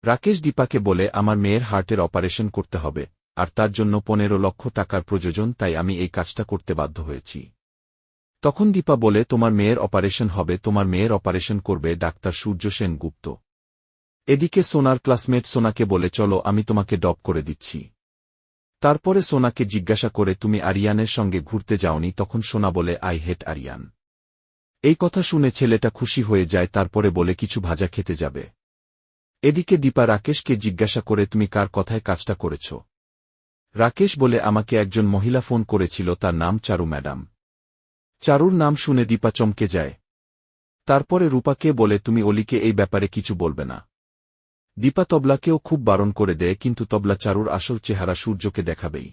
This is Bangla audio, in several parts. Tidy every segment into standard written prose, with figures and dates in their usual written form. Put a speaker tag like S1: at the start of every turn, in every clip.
S1: রাকেশ দীপাকে বলে আমার মেয়ের হার্টের অপারেশন করতে হবে, আর তার জন্য 15 লক্ষ টাকার প্রয়োজন, তাই আমি এই কাজটা করতে বাধ্য হয়েছি। তখন দীপা বলে তোমার মেয়ের অপারেশন হবে, তোমার মেয়ের অপারেশন করবে ডাক্তার সূর্য সেনগুপ্ত। এদিকে সোনার ক্লাসমেট সোনাকে বলে চলো আমি তোমাকে ড্রপ করে দিচ্ছি। তারপরে সোনাকে জিজ্ঞাসা করে তুমি আরিয়ানের সঙ্গে ঘুরতে যাওনি, তখন সোনা বলে আই হেট আরিয়ান। এই কথা শুনে ছেলেটা খুশি হয়ে যায়, তারপরে বলে কিছু ভাজা খেতে যাবে। এদিকে দীপা রাকেশকে জিজ্ঞাসা করে তুমি কার কথায় কাজটা করেছ। রাকেশ বলে আমাকে একজন মহিলা ফোন করেছিল, তার নাম চারু ম্যাডাম। চারুর নাম শুনে দীপা চমকে যায়। তারপরে রূপাকে বলে তুমি অলিকে এই ব্যাপারে কিছু বলবে না। দীপা তবলাকেও খুব বারণ করে দেয়, কিন্তু তবলা চারুর আসল চেহারা সূর্যকে দেখাবেই।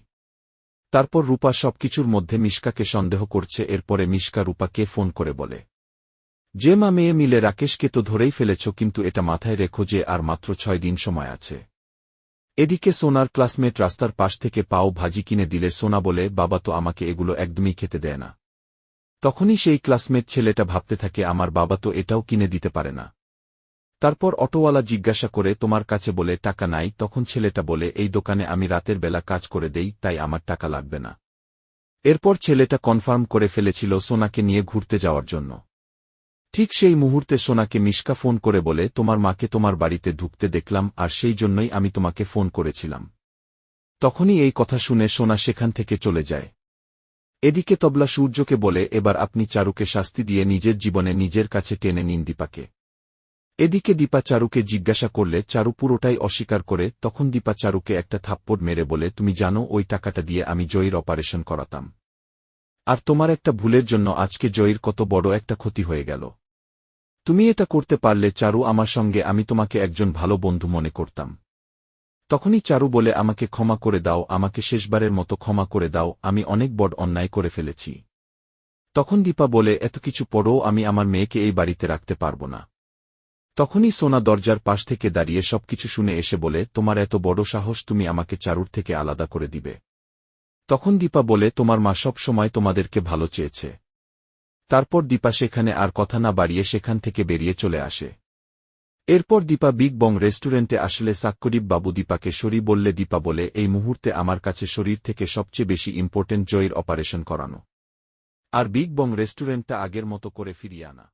S1: তারপর রূপা সবকিছুর মধ্যে মিশকাকে সন্দেহ করছে। এরপরে মিশকা রূপাকে ফোন করে বলে যে মা মেয়ে মিলে রাকেশকে তো ধরেই ফেলেছ, কিন্তু এটা মাথায় রেখো যে আর মাত্র 6 দিন সময় আছে। এদিকে সোনার ক্লাসমেট রাস্তার পাশ থেকে পাও ভাজি কিনে দিলে সোনা বলে বাবা তো আমাকে এগুলো একদমই খেতে দেয় না। তখনই সেই ক্লাসমেট ছেলেটা ভাবতে থাকে আমার বাবা তো এটাও কিনে দিতে পারে না। তারপর অটোওয়ালা জিজ্ঞাসা করে তোমার কাছে বলে টাকা নাই, তখন ছেলেটা বলে এই দোকানে আমি রাতের বেলা কাজ করে দেই, তাই আমার টাকা লাগবে না। এরপর ছেলেটা কনফার্ম করে ফেলেছিল সোনাকে নিয়ে ঘুরতে যাওয়ার জন্য। ঠিক সেই মুহূর্তে সোনাকে মিশকা ফোন করে বলে তোমার মাকে তোমার বাড়িতে ঢুকতে দেখলাম, আর সেই জন্যই আমি তোমাকে ফোন করেছিলাম। তখনই এই কথা শুনে সোনা সেখান থেকে চলে যায়। এদিকে তবলা সূর্যকে বলে এবার আপনি চারুকে শাস্তি দিয়ে নিজের জীবনে নিজের কাছে টেনে নিন দীপাকে। এদিকে দীপা চারুকে জিজ্ঞাসা করলে চারু পুরোটাই অস্বীকার করে। তখন দীপা চারুকে একটা থাপ্পড় মেরে বলে তুমি জানো ওই টাকাটা দিয়ে আমি জয়ীর অপারেশন করাতাম, আর তোমার একটা ভুলের জন্য আজকে জয়ীর কত বড় একটা ক্ষতি হয়ে গেল। তুমি এটা করতে পারলে চারু আমার সঙ্গে, আমি তোমাকে একজন ভালো বন্ধু মনে করতাম। তখনই চারু বলে আমাকে ক্ষমা করে দাও, আমাকে শেষবারের মতো ক্ষমা করে দাও, আমি অনেক বড় অন্যায় করে ফেলেছি। তখন দীপা বলে এত কিছু পরেও আমি আমার মেয়েকে এই বাড়িতে রাখতে পারব না। তখনই সোনা দরজার পাশ থেকে দাঁড়িয়ে সবকিছু শুনে এসে বলে তোমার এত বড় সাহস, তুমি আমাকে চারুর থেকে আলাদা করে দিবে। তখন দীপা বলে তোমার মা সব সময় তোমাদেরকে ভালো চেয়েছে। তারপর দীপা সেখানে আর কথা না বাড়িয়ে সেখান থেকে বেরিয়ে চলে আসে। এরপর দীপা বিগ বং রেস্টুরেন্টে আসলে সাক্ষ্যদীপ বাবু দীপাকে সরি বললে দীপা বলে এই মুহূর্তে আমার কাছে শরীর থেকে সবচেয়ে বেশি ইম্পর্টেন্ট জয়ের অপারেশন করানো, আর বিগ বং রেস্টুরেন্টটা আগের মতো করে ফিরিয়ে আনা।